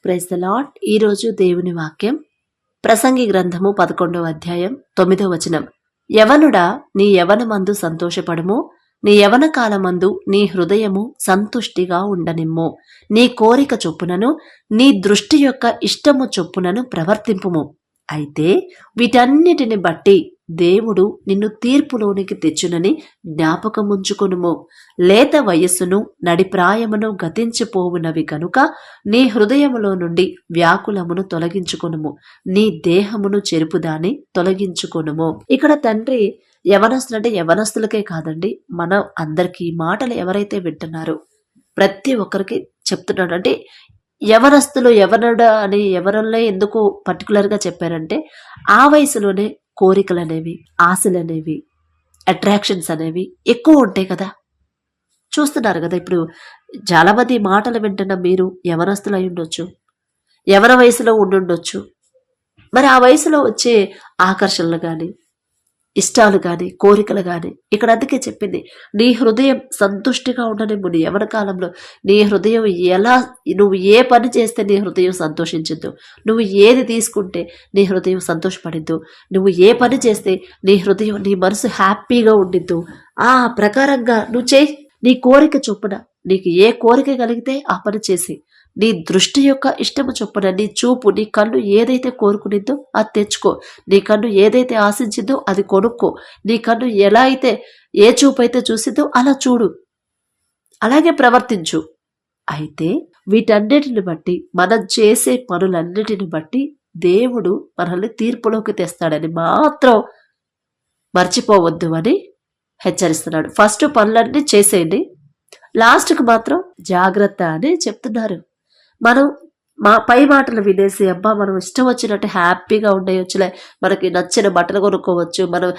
Praise the lord. ఈరోజు దేవుని వాక్యం ప్రసంగి గ్రంథము 11వ అధ్యాయం 9వ వచనం. యవనుడా, నీ యవనమందు సంతోషపడము, నీ యవన కాలమందు నీ హృదయము సంతుష్టిగా ఉండనిమ్ము, నీ కోరిక చొప్పునను నీ దృష్టి యొక్క ఇష్టము చొప్పునను ప్రవర్తింపుము. అయితే వీటన్నిటిని బట్టి దేవుడు నిన్ను తీర్పులోనికి తెచ్చునని జ్ఞాపకముంచుకొనుము. లేత వయస్సును నడిప్రాయమును గతించిపోవునవి కనుక నీ హృదయములో నుండి వ్యాకులమును తొలగించుకొనుము, నీ దేహమును చెరుపుదాన్ని తొలగించుకొనుము. ఇక్కడ తండ్రి యవనస్తులు అంటే యవనస్తులకే కాదండి, మనం అందరికీ మాటలు ఎవరైతే వింటున్నారో ప్రతి ఒక్కరికి చెప్తున్నాడు. అంటే యవనస్తులు యవనుడు అని ఎవరల్లే ఎందుకు పర్టికులర్గా చెప్పారంటే ఆ వయసులోనే కోరికలు అనేవి, ఆశలు అనేవి, అట్రాక్షన్స్ అనేవి ఎక్కువ ఉంటాయి కదా. చూస్తున్నారు కదా, ఇప్పుడు చాలా మంది మాటలు వింటున్న మీరు యవనస్తులు అయి ఉండొచ్చు, యవన వయసులో ఉండుండొచ్చు. మరి ఆ వయసులో వచ్చే ఆకర్షణలు కానీ, ఇష్టాలు కానీ, కోరికలు కానీ, ఇక్కడ అందుకే చెప్పింది నీ హృదయం సంతుష్టిగా ఉండనివ్వు. నీ యవన కాలంలో నీ హృదయం నువ్వు ఏ పని చేస్తే నీ హృదయం సంతోషించద్దు, నువ్వు ఏది తీసుకుంటే నీ హృదయం సంతోషపడిద్దు, నువ్వు ఏ పని చేస్తే నీ హృదయం, నీ మనసు హ్యాపీగా ఉండిద్దు, ఆ ప్రకారంగా నువ్వు చేయి. నీ కోరిక చొప్పున, నీకు ఏ కోరిక కలిగితే ఆ పని చేసి, నీ దృష్టి యొక్క ఇష్టము చొప్పున, నీ చూపు, నీ కన్ను ఏదైతే కోరుకునిద్దో అది తెచ్చుకో, నీ కన్ను ఏదైతే ఆశించిందో అది కొనుక్కో, నీ కన్ను ఎలా అయితే ఏ చూపు అయితే చూసిందో అలా చూడు, అలాగే ప్రవర్తించు. అయితే వీటన్నిటిని బట్టి, మనం చేసే పనులన్నిటిని బట్టి దేవుడు మనల్ని తీర్పులోకి తెస్తాడని మాత్రం మర్చిపోవద్దు అని హెచ్చరిస్తున్నాడు. ఫస్ట్ పనులన్నీ చేసేయండి, లాస్ట్కి మాత్రం జాగ్రత్త అని చెప్తున్నారు. మనం పై మాటలు వినేసి అబ్బా మనం ఇష్టం వచ్చినట్టు హ్యాపీగా ఉండేయచ్చులే, మనకి నచ్చిన బట్టలు కొనుక్కోవచ్చు, మనం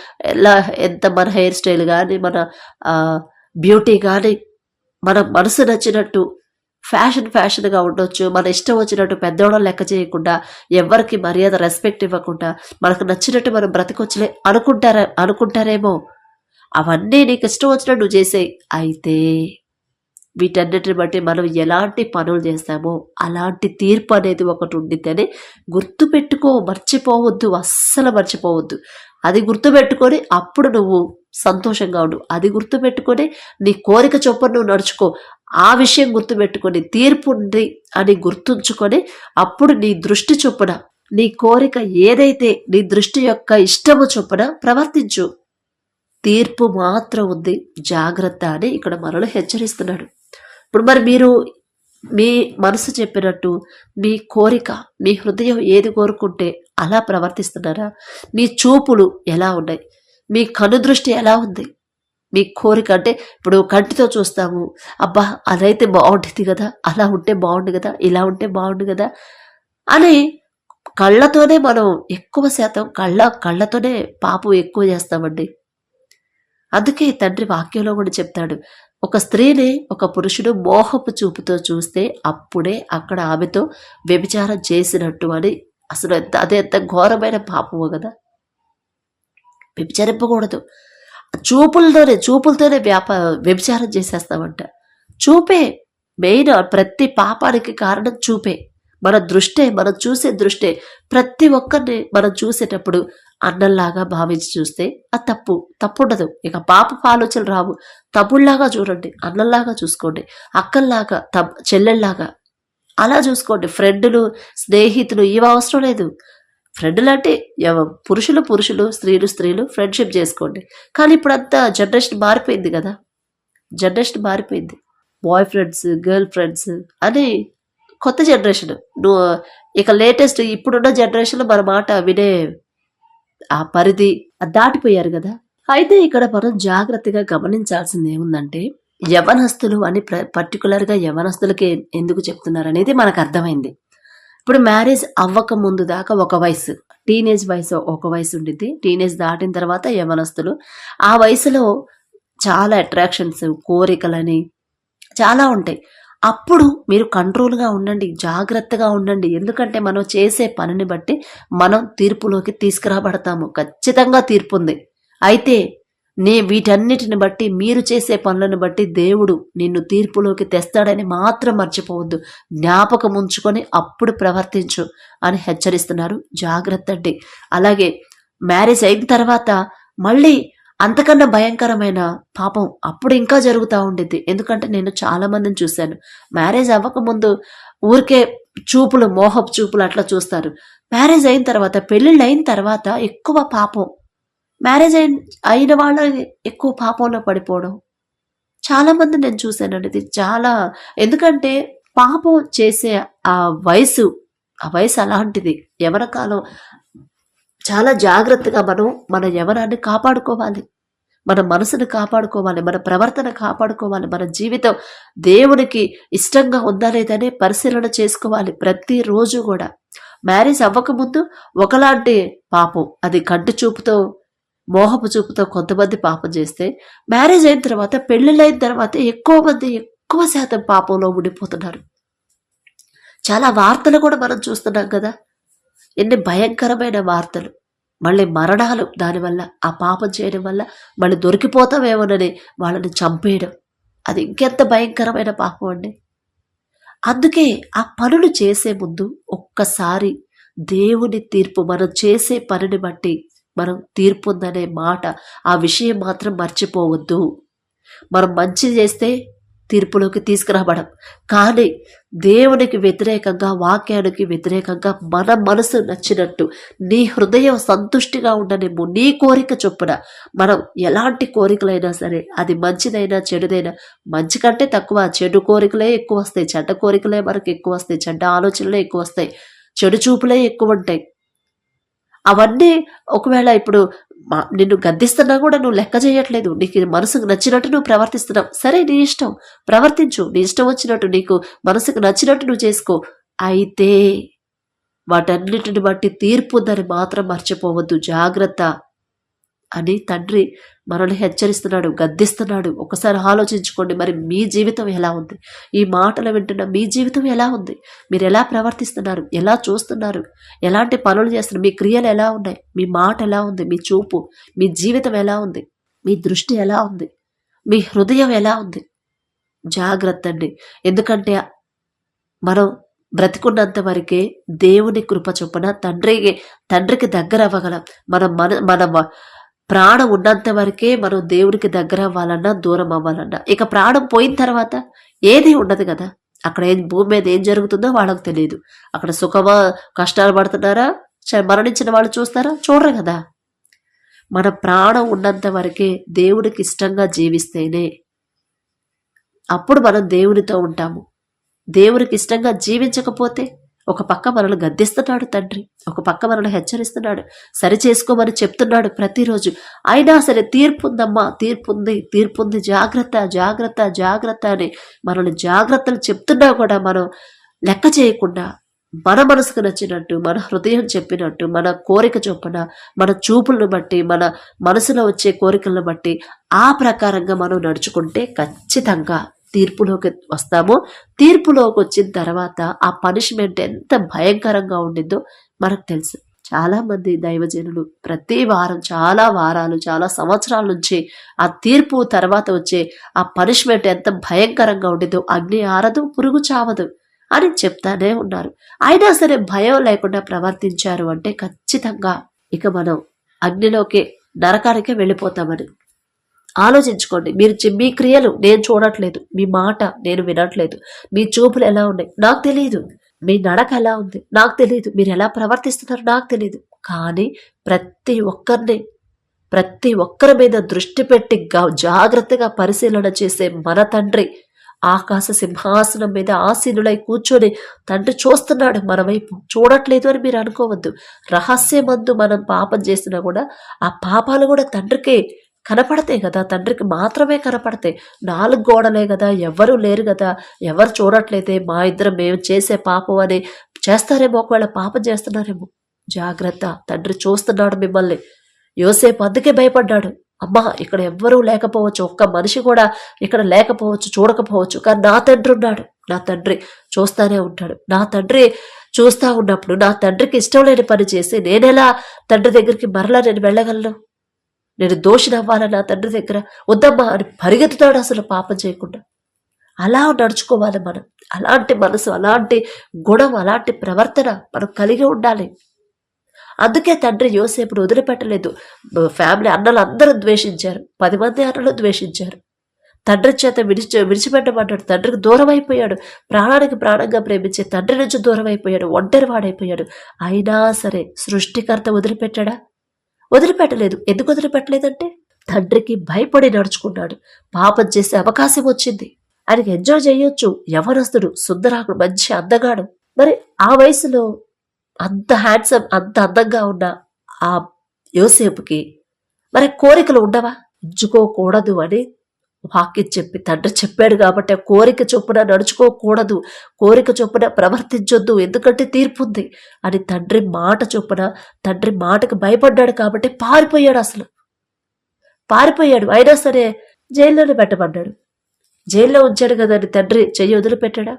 మన హెయిర్ స్టైల్ కానీ, మన బ్యూటీ కానీ, మన మనసు నచ్చినట్టు ఫ్యాషన్గా ఉండొచ్చు, మన ఇష్టం వచ్చినట్టు పెద్దోళ్ళని లెక్క చేయకుండా, ఎవరికి మర్యాద రెస్పెక్ట్ ఇవ్వకుండా మనకు నచ్చినట్టు మనం బ్రతకొచ్చులే అనుకుంటారేమో. అవన్నీ నీకు ఇష్టం వచ్చినట్టు నువ్వు చేసేయి. అయితే వీటన్నిటిని బట్టి మనం ఎలాంటి పనులు చేస్తామో అలాంటి తీర్పు అనేది ఒకటి ఉండిద్దని గుర్తుపెట్టుకో, మర్చిపోవద్దు, అస్సలు మర్చిపోవద్దు. అది గుర్తుపెట్టుకొని అప్పుడు నువ్వు సంతోషంగా ఉండు, అది గుర్తుపెట్టుకొని నీ కోరిక చొప్పున నువ్వు నడుచుకో. ఆ విషయం గుర్తుపెట్టుకొని తీర్పు ఉంది అని గుర్తుంచుకొని అప్పుడు నీ దృష్టి చొప్పున, నీ కోరిక ఏదైతే నీ దృష్టి యొక్క ఇష్టము చొప్పున ప్రవర్తించు. తీర్పు మాత్రం ఉంది, జాగ్రత్త అని ఇక్కడ మనల్ని హెచ్చరిస్తున్నాడు. ఇప్పుడు మరి మీరు మీ మనసు చెప్పినట్టు, మీ కోరిక, మీ హృదయం ఏది కోరుకుంటే అలా ప్రవర్తిస్తున్నారా? మీ చూపులు ఎలా ఉన్నాయి? మీ కనుదృష్టి ఎలా ఉంది? మీ కోరిక అంటే ఇప్పుడు కంటితో చూస్తాము, అబ్బా అదైతే బాగుంటుంది కదా, అలా ఉంటే బాగుండు కదా, ఇలా ఉంటే బాగుండు కదా అని కళ్ళతోనే మనం ఎక్కువ శాతం కళ్ళతోనే పాపం ఎక్కువ చేస్తామండి. అందుకే తండ్రి వాక్యంలో కూడా చెప్తాడు, ఒక స్త్రీని ఒక పురుషుడు మోహపు చూపుతో చూస్తే అప్పుడే అక్కడ ఆమెతో వ్యభిచారం చేసినట్టు అని. అసలు అదే ఎంత ఘోరమైన పాపమో కదా. వ్యభిచరింపకూడదు, చూపులతోనే వ్యభిచారం చేసేస్తామంట. చూపే మెయిన్, ప్రతి పాపానికి కారణం చూపే. మన దృష్టే, మనం చూసే దృష్టే. ప్రతి ఒక్కరిని మనం చూసేటప్పుడు అన్నంలాగా భావించి చూస్తే అది తప్పు ఉండదు. ఇక పాపపు ఆలోచనలు రావు. తమ్ముళ్లాగా చూడండి, అన్నంలాగా చూసుకోండి, అక్కల్లాగా, చెల్లెళ్ళలాగా అలా చూసుకోండి. ఫ్రెండ్లు, స్నేహితులు ఇవి అవసరం లేదు. ఫ్రెండ్లు అంటే పురుషులు, స్త్రీలు ఫ్రెండ్షిప్ చేసుకోండి. కానీ ఇప్పుడు అంతా జనరేషన్ మారిపోయింది కదా, జనరేషన్ మారిపోయింది. బాయ్ ఫ్రెండ్స్, గర్ల్ ఫ్రెండ్స్ అని కొత్త జనరేషన్. ఇక లేటెస్ట్ ఇప్పుడున్న జనరేషన్లో మన మాట వినే ఆ పరిధి దాటిపోయారు కదా. అయితే ఇక్కడ మనం జాగ్రత్తగా గమనించాల్సింది ఏముందంటే, యవనస్తులు అని పర్టికులర్గా యవనస్తులకి ఎందుకు చెప్తున్నారు అనేది మనకు అర్థమైంది. ఇప్పుడు మ్యారేజ్ అవ్వక ముందు దాకా ఒక వయసు, టీనేజ్ వయసు ఒక వయసు ఉండిద్ది. టీనేజ్ దాటిన తర్వాత యవనస్తులు. ఆ వయసులో చాలా అట్రాక్షన్స్, కోరికలని చాలా ఉంటాయి. అప్పుడు మీరు కంట్రోల్గా ఉండండి, జాగ్రత్తగా ఉండండి. ఎందుకంటే మనం చేసే పనిని బట్టి మనం తీర్పులోకి తీసుకురాబడతాము. ఖచ్చితంగా తీర్పు ఉంది. అయితే వీటన్నిటిని బట్టి, మీరు చేసే పనులను బట్టి దేవుడు నిన్ను తీర్పులోకి తెస్తాడని మాత్రం మర్చిపోవద్దు. జ్ఞాపకం ఉంచుకొని అప్పుడు ప్రవర్తించు అని హెచ్చరిస్తున్నారు. జాగ్రత్త అండి. అలాగే మ్యారేజ్ అయిన తర్వాత మళ్ళీ అంతకన్నా భయంకరమైన పాపం అప్పుడు ఇంకా జరుగుతూ ఉండిద్ది. ఎందుకంటే నేను చాలా మందిని చూశాను. మ్యారేజ్ అవ్వకముందు ఊరికే చూపులు, మోహపు చూపులు అట్లా చూస్తారు. మ్యారేజ్ అయిన తర్వాత, పెళ్ళిళ్ళు అయిన తర్వాత ఎక్కువ పాపం. మ్యారేజ్ అయిన వాళ్ళ ఎక్కువ పాపంలో పడిపోవడం చాలా మంది నేను చూశానండి. ఇది చాలా, ఎందుకంటే పాపం చేసే ఆ వయసు అలాంటిది. యవ్వన కాలం చాలా జాగ్రత్తగా మనం మన యవ్వనాన్ని కాపాడుకోవాలి, మన మనసును కాపాడుకోవాలి, మన ప్రవర్తన కాపాడుకోవాలి, మన జీవితం దేవునికి ఇష్టంగా ఉందా లేదని పరిశీలన చేసుకోవాలి ప్రతిరోజు కూడా. మ్యారేజ్ అవ్వకముందు ఒకలాంటి పాపం, అది కంటి చూపుతో, మోహపు చూపుతో కొంతమంది పాపం చేస్తే, మ్యారేజ్ అయిన తర్వాత, పెళ్ళిళ్ళైన తర్వాత ఎక్కువ శాతం పాపంలో ఉండిపోతున్నారు. చాలా వార్తలు కూడా మనం చూస్తున్నాం కదా, ఎన్ని భయంకరమైన వార్తలు. మళ్ళీ మరణాలు దానివల్ల, ఆ పాపం చేయడం వల్ల మళ్ళీ దొరికిపోతామేమోనని వాళ్ళని చంపేయడం, అది ఇంకెంత భయంకరమైన పాపం అండి. అందుకే ఆ పనులు చేసే ముందు ఒక్కసారి దేవుని తీర్పు, మనం చేసే పనిని బట్టి మనం తీర్పు ఉందనే మాట, ఆ విషయం మాత్రం మర్చిపోవద్దు. మనం మంచి చేస్తే తీర్పులోకి తీసుకురావడం, కానీ దేవునికి వ్యతిరేకంగా, వాక్యానికి వ్యతిరేకంగా మన మనసు నచ్చినట్టు, నీ హృదయం సంతుష్టిగా ఉండనివ్వు, నీ కోరిక చొప్పున మనం ఎలాంటి కోరికలైనా సరే, అది మంచిదైనా చెడుదైనా, మంచి కంటే తక్కువ చెడు కోరికలే ఎక్కువ వస్తాయి, చెడ్డ కోరికలే మనకు ఎక్కువ వస్తాయి, చెడ్డ ఆలోచనలే ఎక్కువ వస్తాయి, చెడు చూపులే ఎక్కువ ఉంటాయి. అవన్నీ ఒకవేళ ఇప్పుడు నిన్ను గద్దిస్తున్నా కూడా నువ్వు లెక్క చేయట్లేదు, నీకు మనసుకు నచ్చినట్టు నువ్వు ప్రవర్తిస్తున్నావు. సరే, నీ ఇష్టం, ప్రవర్తించు, నీ ఇష్టం వచ్చినట్టు, నీకు మనసుకు నచ్చినట్టు నువ్వు చేసుకో. అయితే వాటన్నిటిని బట్టి తీర్పు ఉందని మాత్రం మర్చిపోవద్దు. జాగ్రత్త అని తండ్రి మనల్ని హెచ్చరిస్తున్నాడు, గద్దిస్తున్నాడు. ఒకసారి ఆలోచించుకోండి, మరి మీ జీవితం ఎలా ఉంది? ఈ మాటలు వింటున్న మీ జీవితం ఎలా ఉంది? మీరు ఎలా ప్రవర్తిస్తున్నారు? ఎలా చూస్తున్నారు? ఎలాంటి పనులు చేస్తున్నారు? మీ క్రియలు ఎలా ఉన్నాయి? మీ మాట ఎలా ఉంది? మీ చూపు, మీ జీవితం ఎలా ఉంది? మీ దృష్టి ఎలా ఉంది? మీ హృదయం ఎలా ఉంది? జాగ్రత్త అండి. ఎందుకంటే మనం బ్రతికున్నంత వరకే దేవుని కృప చొప్పున తండ్రికి దగ్గర అవ్వగలం. మన ప్రాణం ఉన్నంత వరకే మనం దేవుడికి దగ్గర అవ్వాలన్నా, దూరం అవ్వాలన్నా. ఇక ప్రాణం పోయిన తర్వాత ఏది ఉండదు కదా. అక్కడ భూమి మీద ఏం జరుగుతుందో వాళ్ళకు తెలియదు. అక్కడ సుఖమా, కష్టాలు పడుతున్నారా, మరణించిన వాళ్ళు చూస్తారా? చూడరు కదా. మన ప్రాణం ఉన్నంత వరకే దేవుడికి ఇష్టంగా జీవిస్తేనే అప్పుడు మనం దేవునితో ఉంటాము. దేవునికి ఇష్టంగా జీవించకపోతే ఒక పక్క మనల్ని గద్దిస్తున్నాడు తండ్రి, ఒక పక్క మనల్ని హెచ్చరిస్తున్నాడు, సరి చేసుకోమని చెప్తున్నాడు ప్రతిరోజు. అయినా సరే తీర్పు ఉందమ్మా, తీర్పుంది, జాగ్రత్త జాగ్రత్త జాగ్రత్త అని మనల్ని జాగ్రత్తలు చెప్తున్నా కూడా మనం లెక్క చేయకుండా, మన మనసుకు నచ్చినట్టు, మన హృదయం చెప్పినట్టు, మన కోరిక చొప్పున, మన చూపులను బట్టి, మన మనసులో వచ్చే కోరికలను బట్టి ఆ ప్రకారంగా మనం నడుచుకుంటే ఖచ్చితంగా తీర్పులోకి వస్తామో. తీర్పులోకి వచ్చిన తర్వాత ఆ పనిష్మెంట్ ఎంత భయంకరంగా ఉండిందో మనకు తెలుసు. చాలా మంది దైవజనులు ప్రతి వారం, చాలా వారాలు, చాలా సంవత్సరాల నుంచి ఆ తీర్పు తర్వాత వచ్చే ఆ పనిష్మెంట్ ఎంత భయంకరంగా ఉండిందో, అగ్ని ఆరదు, పురుగు చావదు అని చెప్తానే ఉన్నారు. అయినా సరే భయం లేకుండా ప్రవర్తించారు అంటే ఖచ్చితంగా ఇక మనం అగ్నిలోకి, నరకానికే వెళ్ళిపోతామని ఆలోచించుకోండి. మీ క్రియలు నేను చూడట్లేదు, మీ మాట నేను వినట్లేదు, మీ చూపులు ఎలా ఉన్నాయి నాకు తెలియదు, మీ నడక ఎలా ఉంది నాకు తెలియదు, మీరు ఎలా ప్రవర్తిస్తున్నారు నాకు తెలియదు. కానీ ప్రతి ఒక్కరి మీద దృష్టి పెట్టి జాగ్రత్తగా పరిశీలన చేసే మన తండ్రి ఆకాశ సింహాసనం మీద ఆసీనులై కూర్చొని తండ్రి చూస్తున్నాడు మన వైపు. చూడట్లేదు అని మీరు అనుకోవద్దు. రహస్యమందు మనం పాపం చేసినా కూడా ఆ పాపాలు కూడా తండ్రికి కనపడతాయి కదా, తండ్రికి మాత్రమే కనపడతాయి. 4 గోడలే కదా, ఎవరు లేరు కదా, ఎవరు చూడట్లయితే మా ఇద్దరం మేము చేసే పాపం అని చేస్తారేమో, ఒకవేళ పాపం చేస్తున్నారేమో. జాగ్రత్త, తండ్రి చూస్తున్నాడు మిమ్మల్ని. యోసేపు అందుకే భయపడ్డాడు. అమ్మా, ఇక్కడ ఎవ్వరూ లేకపోవచ్చు, ఒక్క మనిషి కూడా ఇక్కడ లేకపోవచ్చు, చూడకపోవచ్చు, కానీ నా తండ్రి ఉన్నాడు, నా తండ్రి చూస్తానే ఉంటాడు. నా తండ్రి చూస్తా ఉన్నప్పుడు నా తండ్రికి ఇష్టం లేని పని చేసి నేనెలా తండ్రి దగ్గరికి మరలా నేను వెళ్ళగలను? నేను దోషిని అవ్వాలని నా తండ్రి దగ్గర, వద్దమ్మా అని పరిగెత్తుతాడు అసలు పాపం చేయకుండా. అలా నడుచుకోవాలి మనం. అలాంటి మనసు, అలాంటి గుణం, అలాంటి ప్రవర్తన మనం కలిగి ఉండాలి. అందుకే తండ్రి యోసేపును వదిలిపెట్టలేదు. ఫ్యామిలీ అన్నలు అందరూ ద్వేషించారు, 10 మంది అన్నలు ద్వేషించారు. తండ్రి చేత విడిచిపెట్టబడ్డాడు, తండ్రికి దూరం అయిపోయాడు. ప్రాణానికి ప్రాణంగా ప్రేమించే తండ్రి నుంచి దూరం అయిపోయాడు, ఒంటరి వాడైపోయాడు. అయినా సరే సృష్టికర్త వదిలిపెట్టాడా? వదిలిపెట్టలేదు. ఎందుకు వదిలిపెట్టలేదంటే తండ్రికి భయపడి నడుచుకున్నాడు. పాపం చేసే అవకాశం వచ్చింది. ఆయనకి ఎంజాయ్ చేయొచ్చు. యవనస్తుడు, సుందరాకుడు, మంచి అందగాడు. మరి ఆ వయసులో అంత హ్యాండ్సమ్, అంత అందంగా ఉన్న ఆ యోసేపుకి మరి కోరికలు ఉండవా? ఉంచుకోకూడదు అని వాక్యం చెప్పి తండ్రి చెప్పాడు కాబట్టి ఆ కోరిక చొప్పున నడుచుకోకూడదు, కోరిక చొప్పున ప్రవర్తించొద్దు, ఎందుకంటే తీర్పుంది అని తండ్రి మాట చొప్పున, తండ్రి మాటకు భయపడ్డాడు కాబట్టి పారిపోయాడు. అసలు పారిపోయాడు. అయినా సరే జైల్లోనే పెట్టబడ్డాడు. జైల్లో ఉంచాడు కదా అని తండ్రి చెయ్యి వదిలిపెట్టాడా?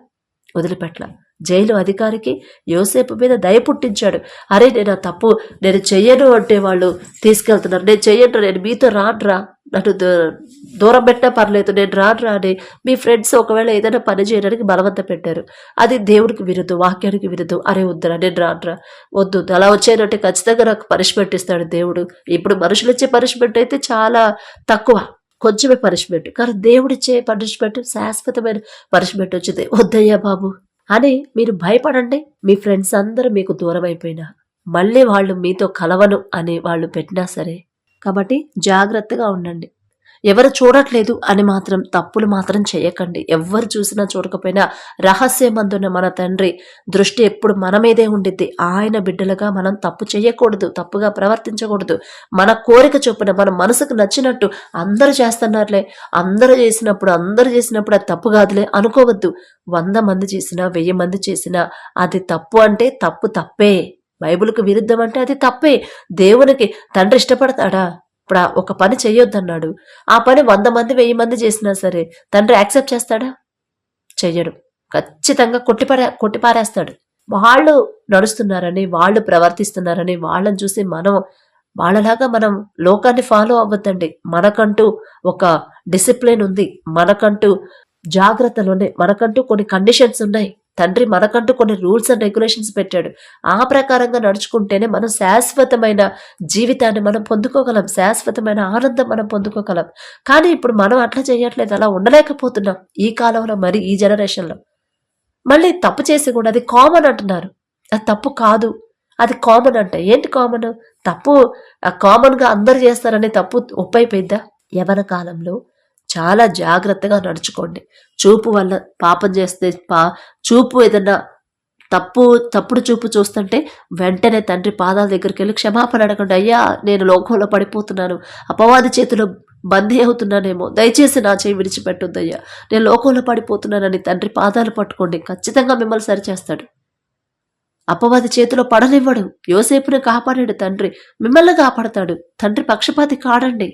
వదిలిపెట్టలా. జైలు అధికారికి యోసేపు మీద దయ పుట్టించాడు. అరే నేను ఆ తప్పు నేను చెయ్యను అంటే వాళ్ళు తీసుకెళ్తున్నారు, నేను చెయ్యను, నేను మీతో రానురా, నన్ను దూరం పెట్టినా పర్లేదు, నేను రానురా అని మీ ఫ్రెండ్స్ ఒకవేళ ఏదైనా పని చేయడానికి బలవంత పెట్టారు. అది దేవుడికి విరుద్ధం, వాక్యానికి విరుద్ధం. అరే వద్దురా, నేను రానురా, వద్దు, అలా వచ్చానంటే ఖచ్చితంగా నాకు పనిష్మెంట్ ఇస్తాడు దేవుడు. ఇప్పుడు మనుషులు ఇచ్చే పనిష్మెంట్ అయితే చాలా తక్కువ, కొంచెమే పనిష్మెంట్. కానీ దేవుడిచ్చే పనిష్మెంట్ శాశ్వతమైన పనిష్మెంట్ వచ్చింది. వద్దయ్యా బాబు అని మీరు భయపడండి. మీ ఫ్రెండ్స్ అందరూ మీకు దూరం అయిపోయినా మళ్ళీ వాళ్ళు మీతో కలవను అని వాళ్ళు పెట్టినా సరే. కాబట్టి జాగ్రత్తగా ఉండండి. ఎవరు చూడట్లేదు అని మాత్రం తప్పులు మాత్రం చేయకండి. ఎవరు చూసినా చూడకపోయినా రహస్యమందున్న మన తండ్రి దృష్టి ఎప్పుడు మన మీదే ఉండిద్ది. ఆయన బిడ్డలుగా మనం తప్పు చేయకూడదు, తప్పుగా ప్రవర్తించకూడదు. మన కోరిక చొప్పున, మన మనసుకు నచ్చినట్టు అందరూ చేస్తున్నారులే, అందరూ చేసినప్పుడు అది తప్పు కాదులే అనుకోవద్దు. 100 మంది చేసినా 1000 మంది చేసినా అది తప్పు అంటే తప్పే. బైబిల్కు విరుద్ధం అంటే అది తప్పే. దేవునికి తండ్రి ఇష్టపడతాడా? ఇప్పుడు ఒక పని చెయ్యొద్దన్నాడు, ఆ పని 100 మంది 1000 మంది చేసినా సరే తండ్రి యాక్సెప్ట్ చేస్తాడా? చెయ్యడు. ఖచ్చితంగా కొట్టిపారేస్తాడు. వాళ్ళు నడుస్తున్నారని, వాళ్ళు ప్రవర్తిస్తున్నారని వాళ్ళని చూసి మనం వాళ్ళలాగా మనం లోకాన్ని ఫాలో అవ్వద్దండి. మనకంటూ ఒక డిసిప్లిన్ ఉంది, మనకంటూ జాగ్రత్తలు ఉన్నాయి, మనకంటూ కొన్ని కండిషన్స్ ఉన్నాయి. తండ్రి మనకంటూ కొన్ని రూల్స్ అండ్ రెగ్యులేషన్స్ పెట్టాడు. ఆ ప్రకారంగా నడుచుకుంటేనే మనం శాశ్వతమైన జీవితాన్ని మనం పొందుకోగలం, శాశ్వతమైన ఆనందం మనం పొందుకోగలం. కానీ ఇప్పుడు మనం అట్లా చేయట్లేదు, అలా ఉండలేకపోతున్నాం ఈ కాలంలో, మరి ఈ జనరేషన్లో. మళ్ళీ తప్పు చేసి కూడా అది కామన్ అంటున్నారు. అది తప్పు కాదు, అది కామన్ అంట. ఏంటి కామన్? తప్పు కామన్గా అందరు చేస్తారని తప్పు ఒప్పైపోయిద్దా? యవన కాలంలో చాలా జాగ్రత్తగా నడుచుకోండి. చూపు వల్ల పాపం చేస్తే చూపు ఏదన్నా తప్పుడు చూపు చూస్తుంటే వెంటనే తండ్రి పాదాల దగ్గరికి వెళ్ళి క్షమాపణ అడగండి. అయ్యా నేను లోకంలో పడిపోతున్నాను, అపవాది చేతిలో బందీ అవుతున్నానేమో, దయచేసి నా చేయి విడిచిపెట్టొద్దయ్యా, నేను లోకంలో పడిపోతున్నానని తండ్రి పాదాలు పట్టుకోండి. ఖచ్చితంగా మిమ్మల్ని సరిచేస్తాడు. అపవాది చేతిలో పడనివ్వడు. యోసేపుని కాపాడాడు తండ్రి, మిమ్మల్ని కాపాడతాడు. తండ్రి పక్షపాతి కాడండి.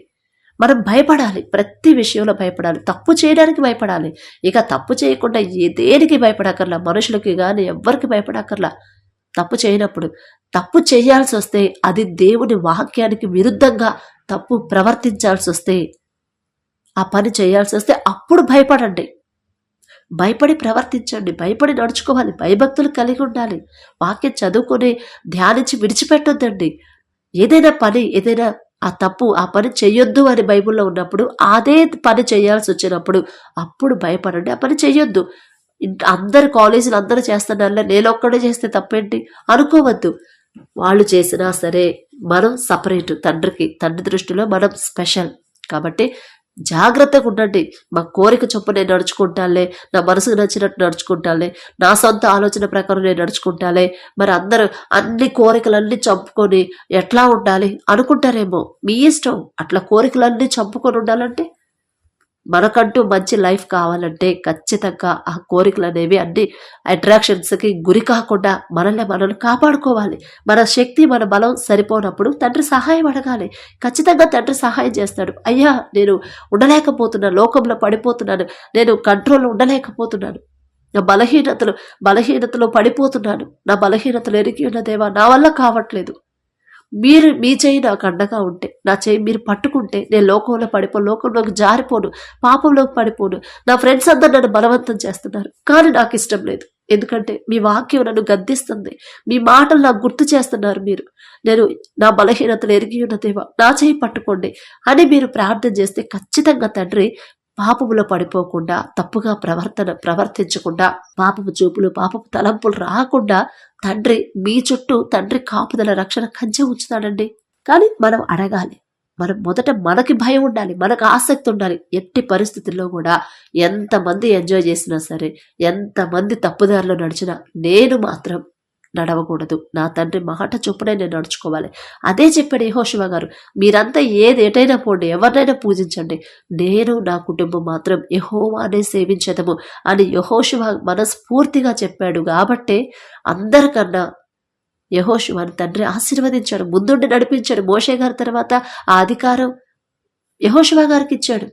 మనం భయపడాలి, ప్రతి విషయంలో భయపడాలి. తప్పు చేయడానికి భయపడాలి. ఇక తప్పు చేయకుండా దేనికి భయపడక్కర్లా, మనుషులకి కానీ ఎవ్వరికి భయపడక్కర్లా. తప్పు చేయనప్పుడు, తప్పు చేయాల్సి వస్తే అది దేవుని వాక్యానికి విరుద్ధంగా తప్పు ప్రవర్తించాల్సి వస్తే, ఆ పని చేయాల్సి వస్తే అప్పుడు భయపడండి. భయపడి ప్రవర్తించండి, భయపడి నడుచుకోవాలి, భయభక్తులు కలిగి ఉండాలి. వాక్యం చదువుకొని ధ్యానించి విడిచిపెట్టొద్దండి. ఏదైనా పని, ఏదైనా ఆ తప్పు, ఆ పని చెయ్యొద్దు అని బైబిల్లో ఉన్నప్పుడు అదే పని చేయాల్సి వచ్చినప్పుడు అప్పుడు భయపడండి, ఆ పని చెయ్యొద్దు. అందరు కాలేజీలు అందరూ చేస్తున్నారులే, నేను ఒక్కడే చేస్తే తప్పేంటి అనుకోవద్దు. వాళ్ళు చేసినా సరే మనం సపరేట్. తండ్రి దృష్టిలో మనం స్పెషల్. కాబట్టి జాగ్రత్తగా ఉండండి. మా కోరిక చొప్పున నేను నడుచుకుంటాలే, నా మనసుకు నచ్చినట్టు నడుచుకుంటాలే, నా సొంత ఆలోచన ప్రకారం నేను నడుచుకుంటాలే. మరి అందరూ అన్ని కోరికలన్నీ చంపుకొని ఎట్లా ఉండాలి అనుకుంటారేమో, మీ ఇష్టం. అట్లా కోరికలన్నీ చంపుకొని ఉండాలంటే, మనకంటూ మంచి లైఫ్ కావాలంటే ఖచ్చితంగా ఆ కోరికలు అనేవి అన్ని అట్రాక్షన్స్కి గురి కాకుండా మనల్ని కాపాడుకోవాలి. మన శక్తి, మన బలం సరిపోనప్పుడు తండ్రి సహాయం అడగాలి. ఖచ్చితంగా తండ్రి సహాయం చేస్తాడు. అయ్యా నేను ఉండలేకపోతున్నాను, లోకంలో పడిపోతున్నాను, నేను కంట్రోల్లో ఉండలేకపోతున్నాను, నా బలహీనతలో పడిపోతున్నాను, నా బలహీనతలు ఎరిగి ఉన్న దేవా, నా వల్ల కావట్లేదు, మీ చెయ్యి నాకు అండగా ఉంటే, నా చెయ్యి మీరు పట్టుకుంటే నేను లోకంలో పడిపోను, లోకంలోకి జారిపోను, పాపంలోకి పడిపోను. నా ఫ్రెండ్స్ అందరు నన్ను బలవంతం చేస్తున్నారు, కానీ నాకు ఇష్టం లేదు. ఎందుకంటే మీ వాక్యం నన్ను గద్దిస్తుంది, మీ మాటలు నాకు గుర్తు చేస్తున్నారు. నేను నా బలహీనతలు ఎరిగి ఉన్న దేవా, నా చెయ్యి పట్టుకోండి అని మీరు ప్రార్థన చేస్తే ఖచ్చితంగా తండ్రి పాపములో పడిపోకుండా, తప్పుగా ప్రవర్తించకుండా, పాపపు చూపులు, పాపపు తలంపులు రాకుండా తండ్రి మీ చుట్టూ తండ్రి కాపుదల రక్షణ కంచె ఉంచుతాడండి. కానీ మనం అడగాలి. మనం మొదట మనకి భయం ఉండాలి, మనకు ఆసక్తి ఉండాలి. ఎట్టి పరిస్థితుల్లో కూడా ఎంతమంది ఎంజాయ్ చేసినా సరే, ఎంతమంది తప్పుదారిలో నడిచినా నేను మాత్రం నడవకూడదు. నా తండ్రి మాట చొప్పునే నేను నడుచుకోవాలి. అదే చెప్పాడు యెహోషువ గారు. మీరంతా ఎటైనా పోండి, ఎవరినైనా పూజించండి, నేను నా కుటుంబం మాత్రం యెహోవానే సేవించదము అని యెహోషువ మనస్ఫూర్తిగా చెప్పాడు. కాబట్టే అందరికన్నా యెహోషువని తండ్రి ఆశీర్వదించాడు, ముందుండి నడిపించాడు. మోషే గారి తర్వాత ఆ అధికారం యెహోషువ గారికి ఇచ్చాడు.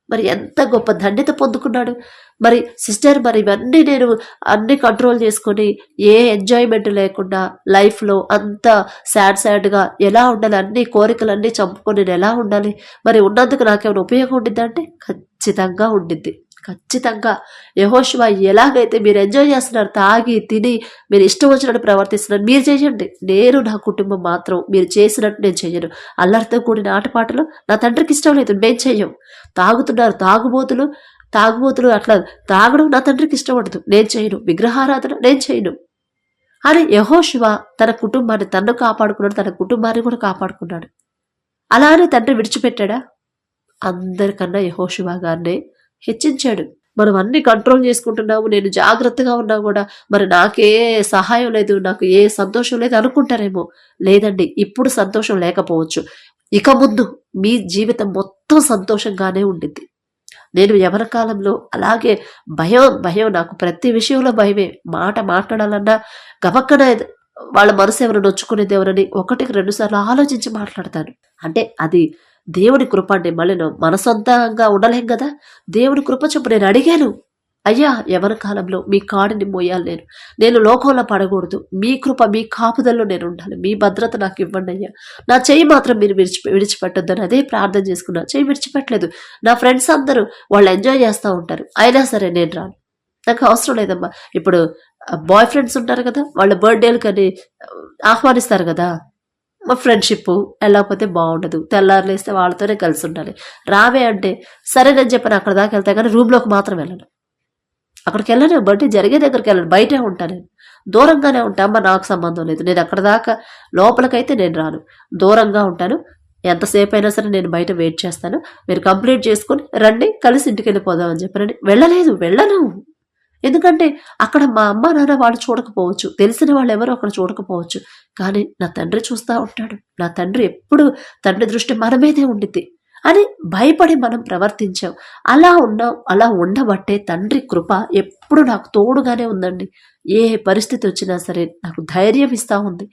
మరి ఎంత గొప్ప ధన్యత పొందుకున్నాడు. మరి సిస్టర్, మరి ఇవన్నీ నేను అన్ని కంట్రోల్ చేసుకొని ఏ ఎంజాయ్మెంట్ లేకుండా లైఫ్లో అంత సాడ్గా ఎలా ఉండాలి, అన్ని కోరికలన్నీ చంపుకొని నేను ఎలా ఉండాలి, మరి ఉన్నందుకు నాకేమైనా ఉపయోగం ఉండిద్దా అంటే ఖచ్చితంగా ఉండిద్ది. ఖచ్చితంగా యెహోషువ ఎలాగైతే మీరు ఎంజాయ్ చేస్తున్నారు, తాగి తిని మీరు ఇష్టం వచ్చినట్టు ప్రవర్తిస్తున్నారు, మీరు చేయండి. నేను నా కుటుంబం మాత్రం మీరు చేసినట్టు నేను చెయ్యను. అల్లరితో కూడిన ఆటపాటలు నా తండ్రికి ఇష్టం లేదు, మేము చెయ్యం. తాగుతున్నారు తాగుబోతులు అట్లా తాగడం నా తండ్రికి ఇష్టపడదు, నేను చేయను. విగ్రహారాధన నేను చేయను అని యెహోషువ తన కుటుంబాన్ని తన్ను కాపాడుకున్నాడు, తన కుటుంబాన్ని కూడా కాపాడుకున్నాడు. అలానే తండ్రి విడిచిపెట్టాడా? అందరికన్నా యెహోషువ గారినే హెచ్చించాడు. మనం అన్ని కంట్రోల్ చేసుకుంటున్నాము, నేను జాగ్రత్తగా ఉన్నా కూడా మరి నాకే సహాయం లేదు, నాకు ఏ సంతోషం లేదు అనుకుంటారేమో. లేదండి, ఇప్పుడు సంతోషం లేకపోవచ్చు, ఇక ముందు మీ జీవితం మొత్తం సంతోషంగానే ఉండిద్ది. నేను యవ్వన కాలంలో అలాగే భయం నాకు ప్రతి విషయంలో భయమే. మాట మాట్లాడాలన్నా గబక్కన వాళ్ళ మనసు ఎవరు నొచ్చుకునేది ఎవరని 1-2 సార్లు ఆలోచించి మాట్లాడతాను. అంటే అది దేవుడి కృప అండి. మళ్ళీ మన సొంతంగా ఉండలేం కదా. దేవుడి కృప చొప్పు నేను అడిగాను, అయ్యా యవ్వన కాలంలో మీ కాడిని మోయాలి, నేను లోకంలో పడకూడదు, మీ కృప మీ కాపుదల్లో నేను ఉండాలి, మీ భద్రత నాకు ఇవ్వండి అయ్యా, నా చెయ్యి మాత్రం మీరు విడిచిపెట్టొద్దని అదే ప్రార్థన చేసుకున్నా. చెయ్యి విడిచిపెట్టలేదు. నా ఫ్రెండ్స్ అందరూ వాళ్ళు ఎంజాయ్ చేస్తూ ఉంటారు, అయినా సరే నేను రాను, నాకు అవసరం లేదమ్మా. ఇప్పుడు బాయ్ ఫ్రెండ్స్ ఉంటారు కదా, వాళ్ళ బర్త్డేలు కానీ ఆహ్వానిస్తారు కదా, మా ఫ్రెండ్షిప్ వెళ్ళకపోతే బాగుండదు, తెల్లారు లేస్తే వాళ్ళతోనే కలిసి ఉండాలి. రావే అంటే సరేనని చెప్పని అక్కడ దాకా వెళ్తా, కానీ రూమ్లోకి మాత్రం వెళ్ళను. అక్కడికి వెళ్ళను, బర్త్డే జరిగే దగ్గరికి వెళ్ళను, బయటే ఉంటాను, నేను దూరంగానే ఉంటా. అమ్మ నాకు సంబంధం లేదు, నేను అక్కడ దాకా లోపలికైతే నేను రాను, దూరంగా ఉంటాను. ఎంతసేపు అయినా సరే నేను బయట వెయిట్ చేస్తాను, మీరు కంప్లీట్ చేసుకొని రండి, కలిసి ఇంటికి వెళ్ళిపోదాం అని చెప్పారండి. వెళ్ళను. ఎందుకంటే అక్కడ మా అమ్మ నాన్న వాళ్ళు చూడకపోవచ్చు, తెలిసిన వాళ్ళు ఎవరో అక్కడ చూడకపోవచ్చు, కానీ నా తండ్రి చూస్తూ ఉంటాడు. నా తండ్రి ఎప్పుడు తండ్రి దృష్టి మన మీదే ఉండిద్ది అని భయపడి మనం ప్రవర్తించాం. అలా ఉండబట్టే తండ్రి కృప ఎప్పుడు నాకు తోడుగానే ఉందండి. ఏ పరిస్థితి వచ్చినా సరే నాకు ధైర్యం ఇస్తూ ఉంది.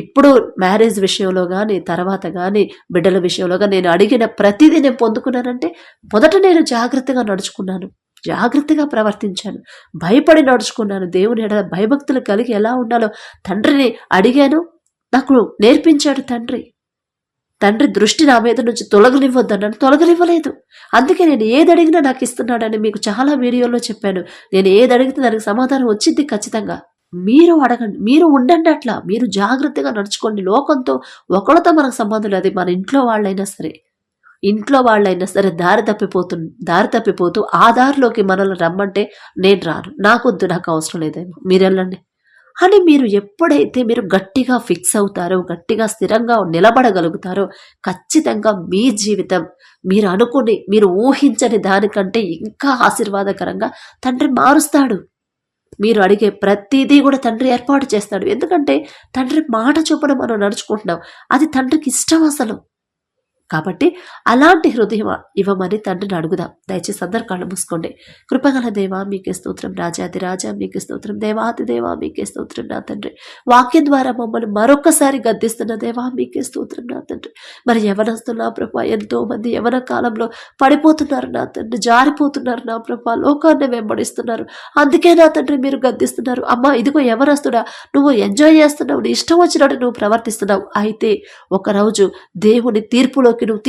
ఇప్పుడు మ్యారేజ్ విషయంలో కానీ, తర్వాత కానీ, బిడ్డల విషయంలో కానీ నేను అడిగిన ప్రతిదీ నేను పొందుకున్నానంటే మొదట నేను జాగ్రత్తగా నడుచుకున్నాను, జాగ్రత్తగా ప్రవర్తించాను, భయపడి నడుచుకున్నాను. దేవుని ఎడల భయభక్తులు కలిగి ఎలా ఉండాలో తండ్రిని అడిగాను, నాకు నేర్పించాడు తండ్రి దృష్టి నా మీద నుంచి తొలగనివ్వద్దన్నాను, తొలగనివ్వలేదు. అందుకే నేను ఏది అడిగినా నాకు ఇస్తున్నాడని మీకు చాలా వీడియోలో చెప్పాను. నేను ఏది అడిగితే దానికి సమాధానం వచ్చింది ఖచ్చితంగా. మీరు అడగండి, మీరు ఉండండి, అట్లా మీరు జాగ్రత్తగా నడుచుకోండి. లోకంతో ఒకళ్ళతో మనకు సంబంధం లేదు, మన ఇంట్లో వాళ్ళైనా సరే దారి తప్పిపోతూ ఆ దారిలోకి మనల్ని రమ్మంటే నేను రాను, నాకొద్దు, నాకు అవసరం లేదేమో, మీరు వెళ్ళండి అని మీరు ఎప్పుడైతే మీరు గట్టిగా ఫిక్స్ అవుతారో, గట్టిగా స్థిరంగా నిలబడగలుగుతారో ఖచ్చితంగా మీ జీవితం మీరు ఊహించని దానికంటే ఇంకా ఆశీర్వాదకరంగా తండ్రి మారుస్తాడు. మీరు అడిగే ప్రతిదీ కూడా తండ్రి ఏర్పాటు చేస్తాడు. ఎందుకంటే తండ్రి మాట చొప్పున మనం నడుచుకుంటున్నాం, అది తండ్రికి ఇష్టం. అసలు కాబట్టి అలాంటి హృదయం ఇవ్వమని తండ్రిని అడుగుదాం. దయచేసి అందరు కళ్ళు మూసుకోండి. కృపగల దేవా మీకే స్తోత్రం, రాజాది రాజా మీకే స్తోత్రం, దేవాది దేవా మీకే స్తోత్రం నా తండ్రి. వాక్యం ద్వారా మమ్మల్ని మరొకసారి గద్దిస్తున్న దేవా మీకే స్తోత్రం నా తండ్రి. మరి యవనస్తులు నా ప్రభా, ఎంతో మంది యవన కాలంలో పడిపోతున్నారు నా తండ్రి, జారిపోతున్నారు నా ప్రభా, లోకాన్ని వెంబడిస్తున్నారు. అందుకే నా తండ్రి మీరు గద్దిస్తున్నారు. అమ్మా ఇదిగో యవనస్తుడా, నువ్వు ఎంజాయ్ చేస్తున్నావు, నీ ఇష్టం వచ్చినట్టు నువ్వు ప్రవర్తిస్తున్నావు. అయితే ఒకరోజు దేవుని తీర్పులోకి నువ్వు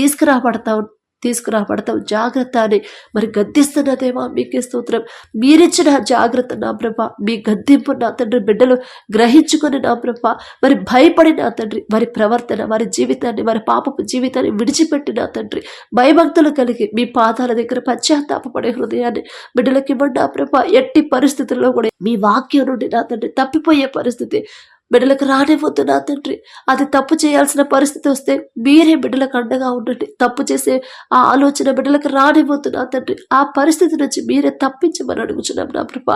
తీసుకురాబడతావు జాగ్రత్త అని మరి గద్దిస్తున్న దేవా మీకే స్తోత్రం. మీరిచ్చిన జాగ్రత్త నా ప్రభ, మీ గద్దింపు నా తండ్రి బిడ్డలు గ్రహించుకొని నా ప్రభ మరి భయపడి నా తండ్రి వారి ప్రవర్తన, వారి జీవితాన్ని, వారి పాపపు జీవితాన్ని విడిచిపెట్టి నా తండ్రి భయభక్తులు కలిగి మీ పాదాల దగ్గర పశ్చాత్తాపపడే హృదయాన్ని బిడ్డలకి ఇవ్వండి నా ప్రభ. ఎట్టి పరిస్థితుల్లో కూడా మీ వాక్యం నుండి నా తండ్రి తప్పిపోయే పరిస్థితి బిడ్డలకు రానివ్వద్దు నా తండ్రి. అది తప్పు చేయాల్సిన పరిస్థితి వస్తే మీరే బిడ్డలకు అండగా ఉండండి. తప్పు చేసే ఆ ఆలోచన బిడ్డలకు రానివ్వద్దు నా తండ్రి. ఆ పరిస్థితి నుంచి మీరే తప్పించమని అడుగుచున్నాం నా ప్రభ.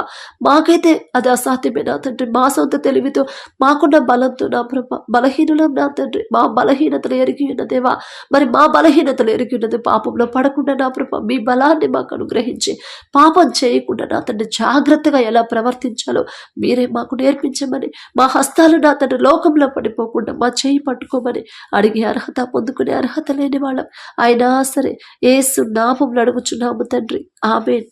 మాకైతే అది అసాధ్యమే నా తండ్రి. మా సొంత తెలివితో, మాకున్న బలంతో నా ప్రభ బలహీనులం నా తండ్రి. మా బలహీనతలు ఎరిగి ఉన్నదేవా, మరి మా బలహీనతలు ఎరిగి ఉన్నది. పాపంలో పడకుండా నా ప్రభ మీ బలాన్ని మాకు అనుగ్రహించి పాపం చేయకుండా నా తండ్రి జాగ్రత్తగా ఎలా ప్రవర్తించాలో మీరే మాకు నేర్పించమని, మా హస్తాలు నా తండ్రి లోకంలో పడిపోకుండా మా చేయి పట్టుకోమని అడిగే అర్హత, పొందుకునే అర్హత లేని వాళ్ళం అయినా సరే యేసు నామములో అడుగుచున్నాము తండ్రి. ఆమేన్.